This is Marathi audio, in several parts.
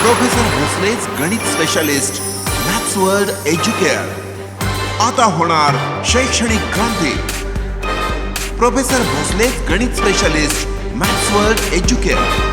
प्रोफेसर भोसलेच गणित स्पेशलिस्ट मॅथ्स वर्ल्ड एज्युकेअर. आता होणार शैक्षणिक क्रांती. प्रोफेसर भोसलेच गणित specialist maths world Educare.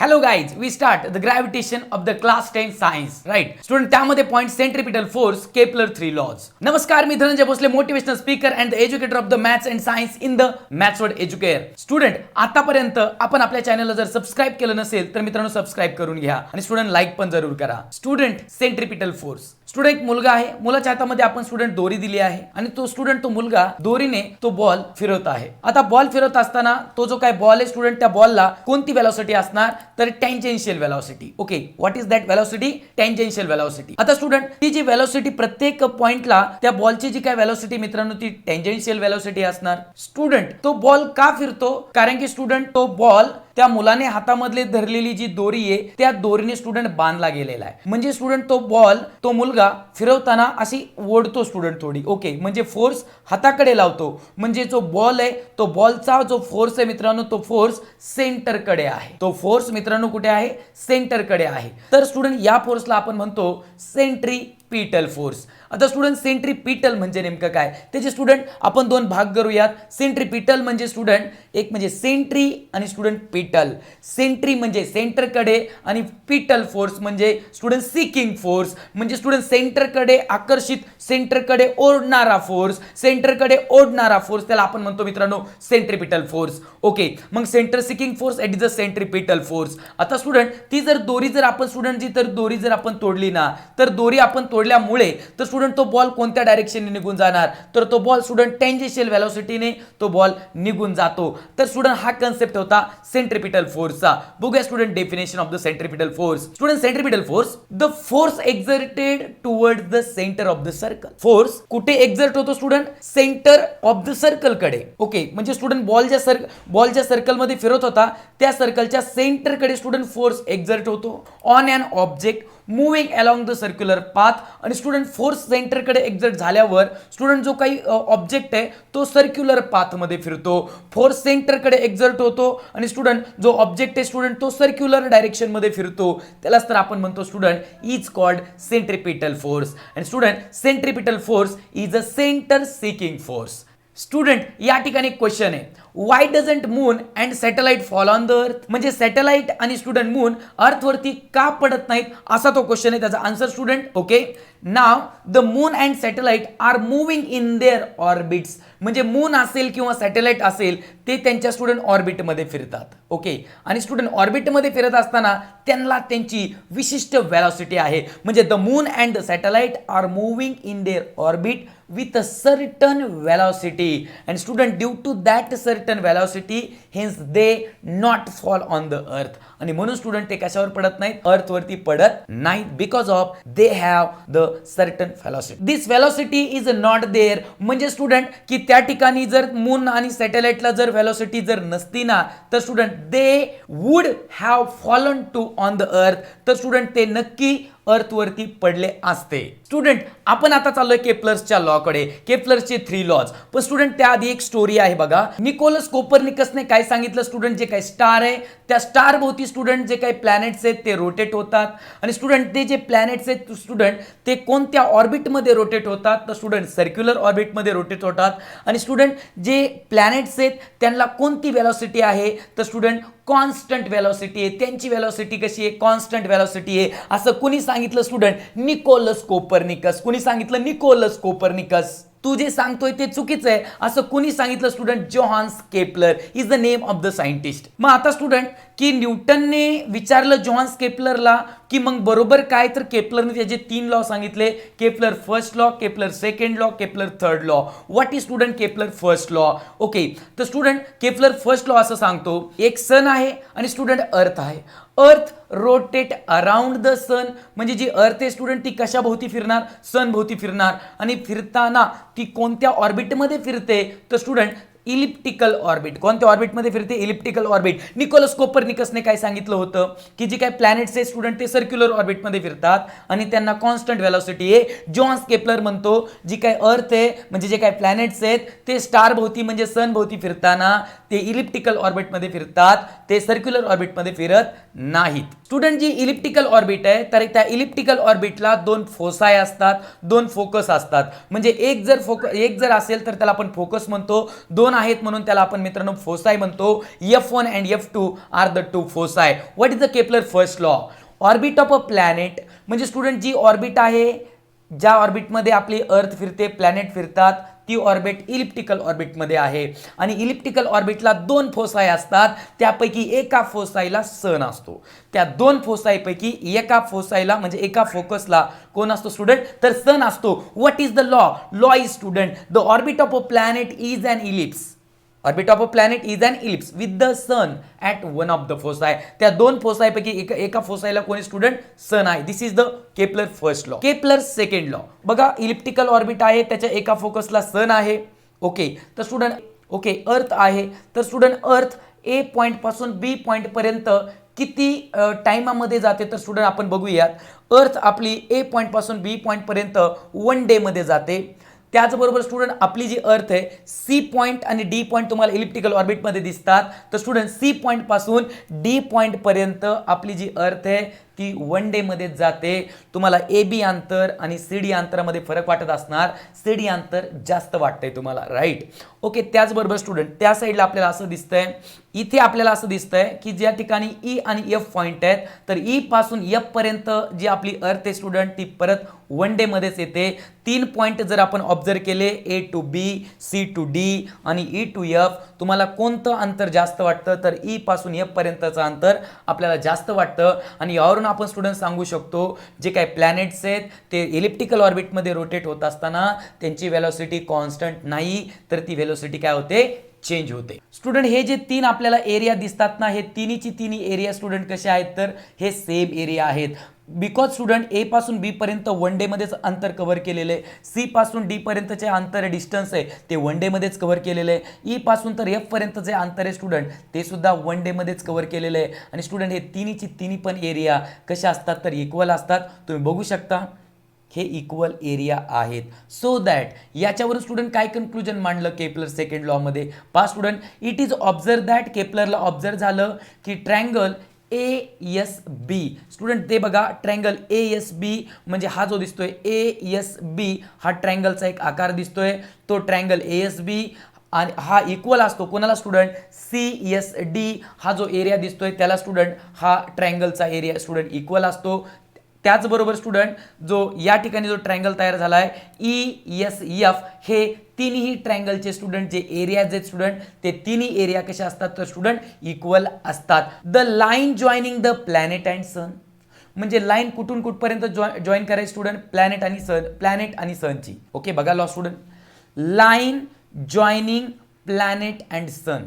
Hello guys, we start the gravitation of the class 10 science, right? Student, त्यामध्ये point centripetal force, Kepler 3 laws. नमस्कार, मी Dhananjay Bhosale, motivational speaker and the educator of the maths and science in the Maths World Educator. Student, आतापर्यंत आपण आपल्या चॅनलला जर सबस्क्राइब केलं नसेल तर मित्रांनो सबस्क्राइब करून घ्या आणि स्टुडंट लाईक पण जरूर करा. Student, centripetal force. स्टुडंट, एक मुलगा आहे, मुलाच्या हातामध्ये आपण स्टुडंट दोरी दिली आहे आणि तो मुलगा दोरीने तो बॉल फिरवत आहे. आता बॉल फिरवत असताना तो जो काय बॉल आहे स्टुडंट, त्या बॉलला कोणती वेलोसिटी असणार तर tangential velocity. Okay, what is that velocity? Tangential velocity. आता स्टुडंट, ती जी वेलोसिटी प्रत्येक पॉइंटला त्या बॉलची जी काय वेलोसिटी मित्रांनो ती टँजेन्शियल वेलोसिटी असणार. स्टुडंट, तो बॉल का फिरतो? कारण की स्टुडंट तो बॉल त्या मुलाने हातामधले धरलेली जी दोरी आहे त्या दोरीने स्टुडंट बांधला गेलेला आहे. म्हणजे स्टुडंट तो बॉल तो मुलगा फिरवताना अशी ओढतो स्टुडंट थोडी. ओके, म्हणजे फोर्स हाताकडे लावतो. म्हणजे जो बॉल आहे तो बॉलचा जो फोर्स आहे मित्रांनो तो फोर्स सेंटरकडे आहे. तो फोर्स मित्रांनो कुठे आहे? सेंटरकडे आहे. तर स्टुडंट या फोर्सला आपण म्हणतो सेंट्रीपिटल फोर्स. आता स्टुडंट, सेंट्रीपिटल म्हणजे नेमकं काय? त्याचे स्टुडंट आपण दोन भाग करूयात. सेंट्रीपिटल म्हणजे स्टुडंट एक म्हणजे सेंट्री आणि स्टुडंट पिटल. सेंट्री म्हणजे सेंटरकडे आणि पिटल फोर्स म्हणजे स्टुडंट सिकिंग फोर्स. म्हणजे स्टुडंट सेंटरकडे आकर्षित, सेंटरकडे ओढणारा फोर्स, सेंटरकडे ओढणारा फोर्स त्याला आपण म्हणतो मित्रांनो सेंट्रीपिटल फोर्स. ओके, मग centre seeking force it is a centripetal force. आता स्टुडंट ती जर दोरी जर आपण स्टुडंट जी तर दोरी जर आपण तोडली ना तर दोरी आपण तोडल्यामुळे तर स्टुडंट तो बॉल कोणत्या डायरेक्शनने निघून जाणार तर तो बॉल स्टुडंट टँजेन्शियल वेलोसिटीने तो बॉल निघून जातो. तर स्टुडंट हा कन्सेप्ट होता सेंट्रिपिटल फोर्सचा. बघूया student definition of the centripetal force. Student, centripetal force the force exerted towards the centre of the circle. Force कुठे एक्झर्ट होतो student? Centre of the circle कडे. ओके, म्हणजे स्टुडंट बॉलच्या सर्कल मध्ये फिरत होता त्या सर्कलच्या सेंटर कडे स्टुडंट फोर्स एक्झर्ट होतो on an object moving along the circular path. आणि स्टुडंट फोर्स सेंटरकडे एक्झर्ट झाल्यावर स्टुडंट जो काही ऑब्जेक्ट आहे तो सर्क्युलर पाथ मध्ये फिरतो. फोर्स सेंटरकडे एक्झर्ट होतो आणि स्टुडंट जो ऑब्जेक्ट आहे स्टुडंट तो सर्क्युलर डायरेक्शन मध्ये फिरतो. त्यालाच तर आपण म्हणतो student is called centripetal force. आणि student centripetal force is a centre seeking force. Student, या ठिकाणी क्वेश्चन आहे, why doesn't moon and satellite fall on the earth? म्हणजे सॅटेलाइट आणि स्टुडंट मून अर्थ वरती का पडत नाहीत असा तो क्वेश्चन आहे. त्याचा answer student, okay, now the moon and satellite are moving in their orbits. म्हणजे मून असेल किंवा सॅटेलाइट असेल ते त्यांच्या स्टुडंट ऑर्बिटमध्ये फिरतात. ओके, आणि स्टुडंट ऑर्बिटमध्ये फिरत असताना त्यांना त्यांची विशिष्ट वेलोसिटी आहे. म्हणजे the moon and the satellite are moving in their orbit with a certain velocity and student due to that certain velocity hence they not fall on the earth. आणि म्हणून स्टुडंट ते कशावर पडत नाहीत? अर्थ वरती पडत नाहीत because of they have the certain velocity. This velocity is not there. म्हणजे स्टुडंट की त्या ठिकाणी जर मून आणि सॅटेलाइटला जर वेलोसिटी जर नसती ना तर student they would have fallen to on the earth. तर स्टुडंट ते नक्की अर्थ वरती पडले असते. स्टुडंट, आपण आता चाललोय केप्लर्सच्या लॉ कडे, केप्लर्सचे 3 लॉज. पण स्टुडंट त्याआधी एक स्टोरी आहे बघा. निकोलस कोपर्निकसने काय सांगितलं स्टुडंट, जे काही स्टार आहे त्या स्टार भोवती स्टुडंट जे काही प्लॅनेट्स आहेत ते रोटेट होतात. आणि स्टुडंट ते जे प्लॅनेट्स आहेत स्टुडंट ते कोणत्या ऑर्बिटमध्ये रोटेट होतात तर स्टुडंट सर्क्युलर ऑर्बिटमध्ये रोटेट होतात. आणि स्टुडंट जे प्लॅनेट्स आहेत त्यांना कोणती वेलोसिटी आहे तर स्टुडंट कॉन्स्टंट वेलोसिटी आहे. त्यांची वेलोसिटी कशी आहे? कॉन्स्टंट वेलोसिटी आहे. असं कुणी सांगितलं स्टुडंट? Nicolaus Copernicus. कुणी सांगितलं? Nicolaus Copernicus. तू जे सांगतोय ते चुकीचं आहे असं कुणी सांगितलं student? Johannes Kepler is the name of the scientist. मग आता स्टुडंट की न्यूटनने विचारलं जोहान्स केपलरला की मग बरोबर काय तर केपलरने त्याचे 3 लॉ सांगितले. Kepler first law, Kepler second law, Kepler third law. What is student Kepler first law? Okay, तर स्टुडंट केपलर फर्स्ट लॉ असं सांगतो, एक सन आहे आणि स्टुडंट अर्थ आहे. Earth rotate around the sun. म्हणजे जी अर्थ आहे स्टुडंट ती कशा भोवती फिरणार? सन भोवती फिरणार. आणि फिरताना ती कोणत्या ऑर्बिटमध्ये फिरते तर स्टुडंट इलिप्टिकल ऑर्बिट. कोणत्या ऑर्बिटमध्ये फिरते? Elliptical orbit. निकोलस कोपर्निकसने काय सांगितलं होतं की जी काय प्लॅनेट्स आहेत स्टुडंट ते सर्क्युलर ऑर्बिटमध्ये फिरतात आणि त्यांना कॉन्स्टंट व्हेलॉसिटी आहे. जॉन्स केपलर म्हणतो जी काय अर्थ आहे म्हणजे जे काय प्लॅनेट्स आहेत ते स्टार भोवती म्हणजे सन भोवती फिरताना ते इलिप्टिकल ऑर्बिटमध्ये फिरतात, ते सर्क्युलर ऑर्बिटमध्ये फिरत नाहीत. स्टुडंट जी इलिप्टिकल ऑर्बिट आहे तर त्या इलिप्टिकल ऑर्बिटला दोन फोसाय असतात, दोन फोकस असतात. म्हणजे एक जर असेल तर त्याला आपण फोकस म्हणतो, दोन आहेत म्हणून त्याला आपण मित्रांनो फोसाय म्हणतो. F1 and F2 are the two foci. What is the Kepler first law? Orbit of a planet म्हणजे स्टुडंट जी ऑर्बिट आहे, ज्या ऑर्बिटमध्ये आपली अर्थ फिरते, प्लॅनेट फिरतात, ती ऑर्बिट इलिप्टिकल ऑर्बिटमध्ये आहे. आणि इलिप्टिकल ऑर्बिटला दोन फोसाय असतात, त्यापैकी एका फोसायला सन असतो. त्या दोन फोसायपैकी एका फोसायला म्हणजे एका फोकसला कोण असतो स्टुडंट? तर सन असतो. What is the law? Law is student the orbit of a planet is an ellipse. Orbit of a planet is an ellipse with the sun at one of the foci. त्या दोन फोसायपैकी एका फोसायला कोणी स्टुडंट? सन आहे. This is the Kepler first law. Kepler second law बघा, इलिप्टिकल ऑर्बिट आहे, त्याच्या एका फोकसला सन आहे. ओके, तर स्टुडंट अर्थ आहे, तर स्टुडंट अर्थ ए पॉइंट पासून बी पॉइंट पर्यंत किती टाइमामध्ये जाते? तर स्टुडंट आपण बघूयात. अर्थ आपली ए पॉइंट पासून बी पॉइंट पर्यंत 1 डे मध्ये जाते. त्याचबरोबर स्टुडंट आपली जी अर्थ आहे सी पॉइंट आणि डी पॉइंट तुम्हाला इलिप्टिकल ऑर्बिटमध्ये दिसतात. तर स्टुडंट सी पॉइंट पासून डी पॉइंट पर्यंत आपली जी अर्थ आहे ती 1 डे मध्ये जाते. तुम्हाला ए बी अंतर आणि सी डी अंतरामध्ये फरक वाटत असणार, सी डी अंतर जास्त वाटतंय तुम्हाला, राईट? ओके, त्याचबरोबर स्टुडंट त्या साईडला आपल्याला असं दिसतंय, इथे आपल्याला असं दिसतंय की ज्या ठिकाणी ई आणि एफ पॉइंट आहेत, तर ई पासून एफ पर्यंत जी आपली अर्थ आहे स्टुडंट ती परत 1 डे मध्येच येते. 3 पॉइंट जर आपण ऑब्झर्व केले, A to B, C to D आणि ई टू एफ, तुम्हाला कोणतं अंतर जास्त वाटतं? तर ई पासून एफ पर्यंतचं अंतर आपल्याला जास्त वाटतं. आणि यावरून आपण स्टुडंट सांगू शकतो जे काही प्लॅनेट्स आहेत ते इलिप्टिकल ऑर्बिटमध्ये रोटेट होत असताना त्यांची व्हेलॉसिटी कॉन्स्टंट नाही, तर ती व्हेलॉसिटी काय होते? चेंज होते. स्टुडंट हे जे तीन आपल्याला एरिया दिसतात ना, हे तिन्ही एरिया स्टुडंट कसे आहेत? तर हे सेम एरिया आहेत. बिकॉज स्टुडंट ए पासून बी पर्यंत 1 डे मध्येच अंतर कव्हर केलेलं आहे. सी पासून डी पर्यंतचे अंतर डिस्टन्स आहे ते 1 डे मध्येच कव्हर केलेलं आहे. ई पासून तर एफ पर्यंत जे अंतर आहे स्टुडंट ते सुद्धा 1 डे मध्येच कव्हर केलेलं आहे. आणि स्टुडंट हे तिन्ही पण एरिया कशा असतात? तर इक्वल असतात. तुम्ही बघू शकता हे इक्वल एरिया आहेत. सो दॅट याच्यावरून स्टुडंट काय कन्क्लुजन मांडलं केपलर सेकंड लॉ मध्ये? पहा student, it is observe that केपलरला ऑब्झर्व झालं की ट्रँगल ASB स्टुडंट ते बघा, ट्रँगल ASB म्हणजे हा जो दिसतोय ASB हा ट्रँगलचा एक आकार दिसतोय. तो ट्रँगल ASB आणि हा इक्वल असतो कोणाला स्टुडंट? CSD हा जो एरिया दिसतोय त्याला स्टुडंट हा ट्रँगलचा एरिया स्टुडंट इक्वल असतो. त्याचबरोबर स्टुडंट जो या ठिकाणी जो ट्रँगल तयार झाला आहे ESF, हे तिन्ही ट्रँगलचे स्टुडंट जे एरियाज आहेत स्टुडंट ते तिन्ही एरिया कसे असतात? तर स्टुडंट इक्वल असतात. The line joining the planet and sun म्हणजे लाईन कुठून कुठपर्यंत जॉईन करायची स्टुडंट? प्लॅनेट आणि सनची. ओके, बघा law student, line joining planet and sun.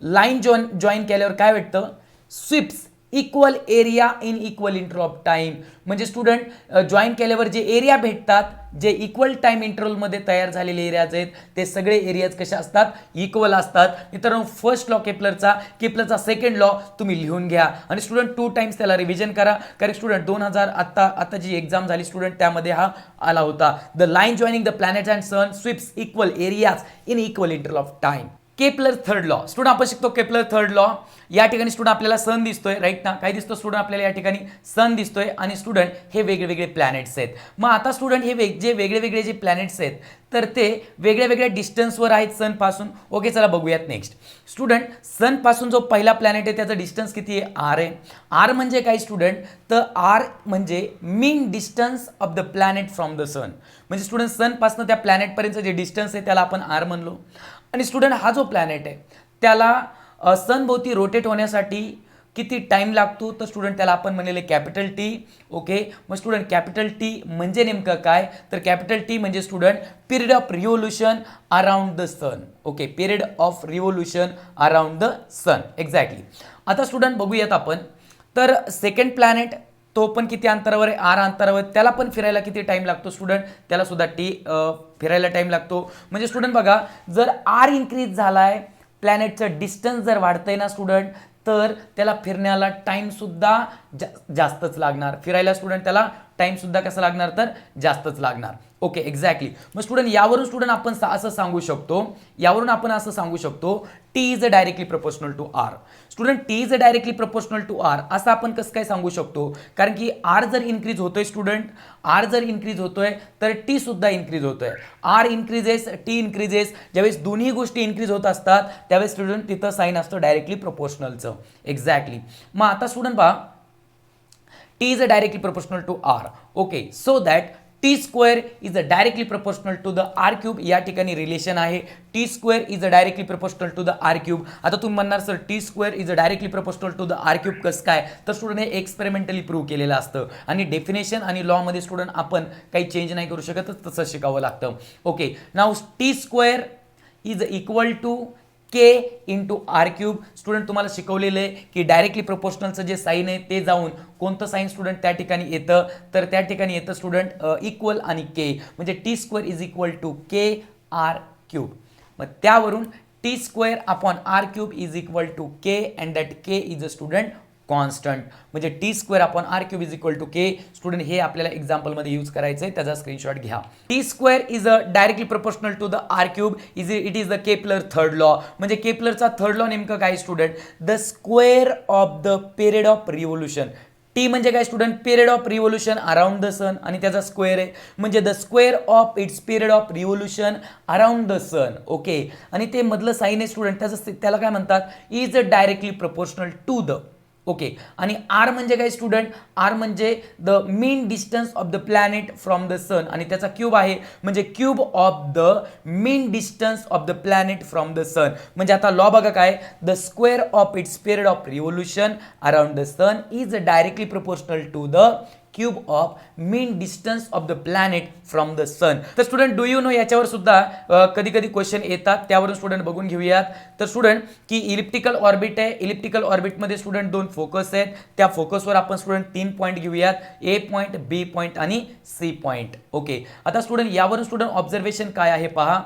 Line join केल्यावर काय भेटतं? Sweeps equal area in equal interval of time. म्हणजे स्टुडंट जॉईन केल्यावर जे एरिया भेटतात, जे इक्वल टाइम इंटरवलमध्ये तयार झालेले एरियाज आहेत ते सगळे एरियाज कसे असतात? इक्वल असतात. मित्रांनो, फर्स्ट लॉ केपलरचा सेकंड लॉ तुम्ही लिहून घ्या आणि स्टुडंट 2 टाइम्स त्याला रिव्हिजन करा. कारण स्टुडंट 2000 आता जी एक्झाम झाली स्टुडंट त्यामध्ये हा आला होता. The line joining the planet and sun sweeps equal areas in equal interval of time. Kepler third law student आपण शिकतो. केपलर थर्ड लॉ या ठिकाणी स्टुडंट आपल्याला सन दिसतोय, राईट ना? काय दिसतो स्टुडंट आपल्याला? या ठिकाणी सन दिसतोय आणि स्टुडंट हे वेगळे प्लॅनेट्स आहेत. मग आता स्टुडंट हे जे वेगळे जे प्लॅनेट्स आहेत तर ते वेगळ्या डिस्टन्सवर आहेत सन पासून. ओके, चला बघूयात नेक्स्ट. स्टुडंट सन पासून जो पहिला प्लॅनेट आहे त्याचा डिस्टन्स किती आहे? आर आहे. आर म्हणजे काय स्टुडंट? तर आर म्हणजे mean distance of the planet from the sun. म्हणजे स्टुडंट सन पासून त्या प्लॅनेटपर्यंत जे डिस्टन्स आहे त्याला आपण आर म्हणलो. आणि स्टुडंट हा जो प्लॅनेट आहे त्याला सन भोवती रोटेट होण्यासाठी किती टाइम लागतो? तर स्टुडंट त्याला आपण म्हणलेले कॅपिटल टी. ओके, मग स्टुडंट कॅपिटल टी म्हणजे नेमकं काय? तर कॅपिटल टी म्हणजे student period of revolution around the sun. Okay, period of revolution around the sun. Exactly. आता स्टुडंट बघूयात आपण. तर सेकंड प्लॅनेट तो पण किती अंतरावर आहे, आर अंतरावर, त्याला पण फिरायला किती टाइम लागतो स्टुडंट, त्याला सुद्धा फिरायला टाइम लागतो. म्हणजे स्टुडंट बघा, जर आर इन्क्रीज झालाय, प्लॅनेटचं डिस्टन्स जर वाढतंय ना स्टुडंट, तर त्याला फिरण्याला टाइम सुद्धा जास्तच लागणार. फिरायला स्टुडंट त्याला टाइम सुद्धा कसा लागणार, तर जास्तच लागणार. Okay, exactly. मग स्टुडंट यावरून स्टुडंट आपण असं सांगू शकतो T is directly proportional to R. Student T is directly proportional to R असं आपण कसं काय सांगू शकतो, कारण की आर जर इन्क्रीज होतोय स्टुडंट, आर जर इन्क्रीज होतोय तर टी सुद्धा इन्क्रीज होतोय. R increases, T increases. ज्यावेळेस दोन्ही गोष्टी इन्क्रीज होत असतात त्यावेळेस स्टुडंट तिथं साईन असतं डायरेक्टली प्रपोर्शनलचं. एक्झॅक्टली. मग आता स्टुडंट पहा, T is directly proportional to R. Okay, so that T square is directly proportional to the R cube. या ठिकाणी रिलेशन आहे. T square is directly proportional to the R cube. आता तुम्ही म्हणणार sir T square is directly proportional to the R cube कसं काय, तर स्टुडंट हे एक्सपेरिमेंटली प्रूव्ह केलेलं असतं आणि डेफिनेशन आणि लॉ मध्ये स्टुडंट आपण काही चेंज नाही करू शकत, तसं शिकावं लागतं. Okay, now T square is equal to K into R cube. Student तुम्हाला शिकवलेलं आहे की डायरेक्टली प्रोपोर्शनलचं जे साईन आहे ते जाऊन कोणतं साईन स्टुडंट त्या ठिकाणी येतं, तर त्या ठिकाणी येतं स्टुडंट इक्वल आणि के, म्हणजे T square is equal to K R cube. मग त्यावरून T square upon R cube is equal to K and that K is a student constant. म्हणजे T square upon R cube is equal to K. Student हे आपल्याला एक्झाम्पलमध्ये यूज करायचं आहे, त्याचा स्क्रीनशॉट घ्या. T square is a directly proportional to the R cube. It is the Kepler third law. म्हणजे केपलरचा थर्ड लॉ नेमकं काय student, the square of the period of revolution. T म्हणजे काय student, period of revolution around the sun आणि त्याचा स्क्वेअर आहे, म्हणजे the square of its period of revolution around the sun. Okay, आणि ते मधलं साईन आहे स्टुडंट, त्याला काय म्हणतात, is a directly proportional to the. Okay, आणि आर म्हणजे काय स्टुडंट, आर म्हणजे the mean distance of the planet from the sun आणि त्याचा क्यूब आहे, म्हणजे cube of the mean distance of the planet from the sun. म्हणजे आता लॉ बघा काय, the square of its period of revolution around the sun is directly proportional to the cube of mean distance of the planet from the sun. तर स्टुडंट डू यू नो याच्यावर सुद्धा कधी कधी क्वेश्चन येतात, त्यावरून स्टुडंट बघून घेऊयात. तर स्टुडंट की इलिप्टिकल ऑर्बिट आहे, इलिप्टिकल ऑर्बिटमध्ये स्टुडंट 2 फोकस आहेत, त्या फोकसवर आपण स्टुडंट 3 पॉईंट घेऊयात, ए पॉईंट, बी पॉईंट आणि सी पॉईंट. ओके, आता स्टुडंट यावरून स्टुडंट ऑब्झर्वेशन काय आहे पहा,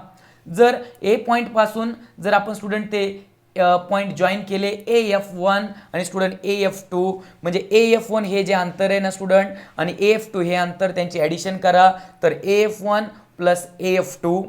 जर ए पॉईंट पासून जर आपण स्टुडंट ते पॉईंट जॉईन केले AF1 आणि स्टुडंट AF2, म्हणजे AF1 हे जे अंतर आहे ना स्टुडंट आणि AF2 हे अंतर, त्यांची ॲडिशन करा, तर AF1 प्लस AF2.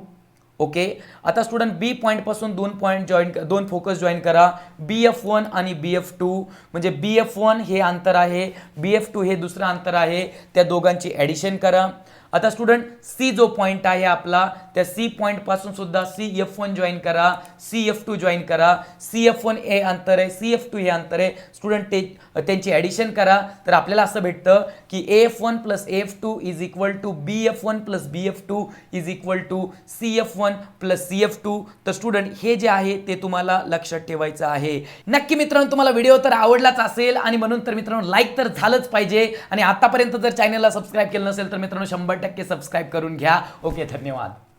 ओके, आता स्टुडंट बी पॉईंट पासून 2 फोकस जॉईन करा, BF1 आणि BF2, म्हणजे BF1 हे अंतर आहे, BF2 हे दुसरं अंतर आहे, त्या दोघांची ॲडिशन करा. आता स्टुडंट सी जो पॉईंट आहे आपला, त्या सी पॉईंट पासून सुद्धा CF1 जॉईन करा, CF2 जॉईन करा, CF1 हे अंतर आहे, CF2 हे अंतर आहे, स्टुडंट त्यांची ॲडिशन करा, तर आपल्याला असं भेटतं की AF1 plus AF2 is equal to BF1 plus BF2 is equal to CF1 plus CF2. तर स्टुडंट हे जे आहे ते तुम्हाला लक्षात ठेवायचं आहे. नक्की मित्रांनो तुम्हाला व्हिडिओ तर आवडलाच असेल आणि म्हणून तर मित्रांनो लाईक तर झालंच पाहिजे आणि आतापर्यंत जर चॅनलला सबस्क्राईब केलं नसेल तर मित्रांनो 100% सबस्क्राईब करून घ्या. ओके, धन्यवाद.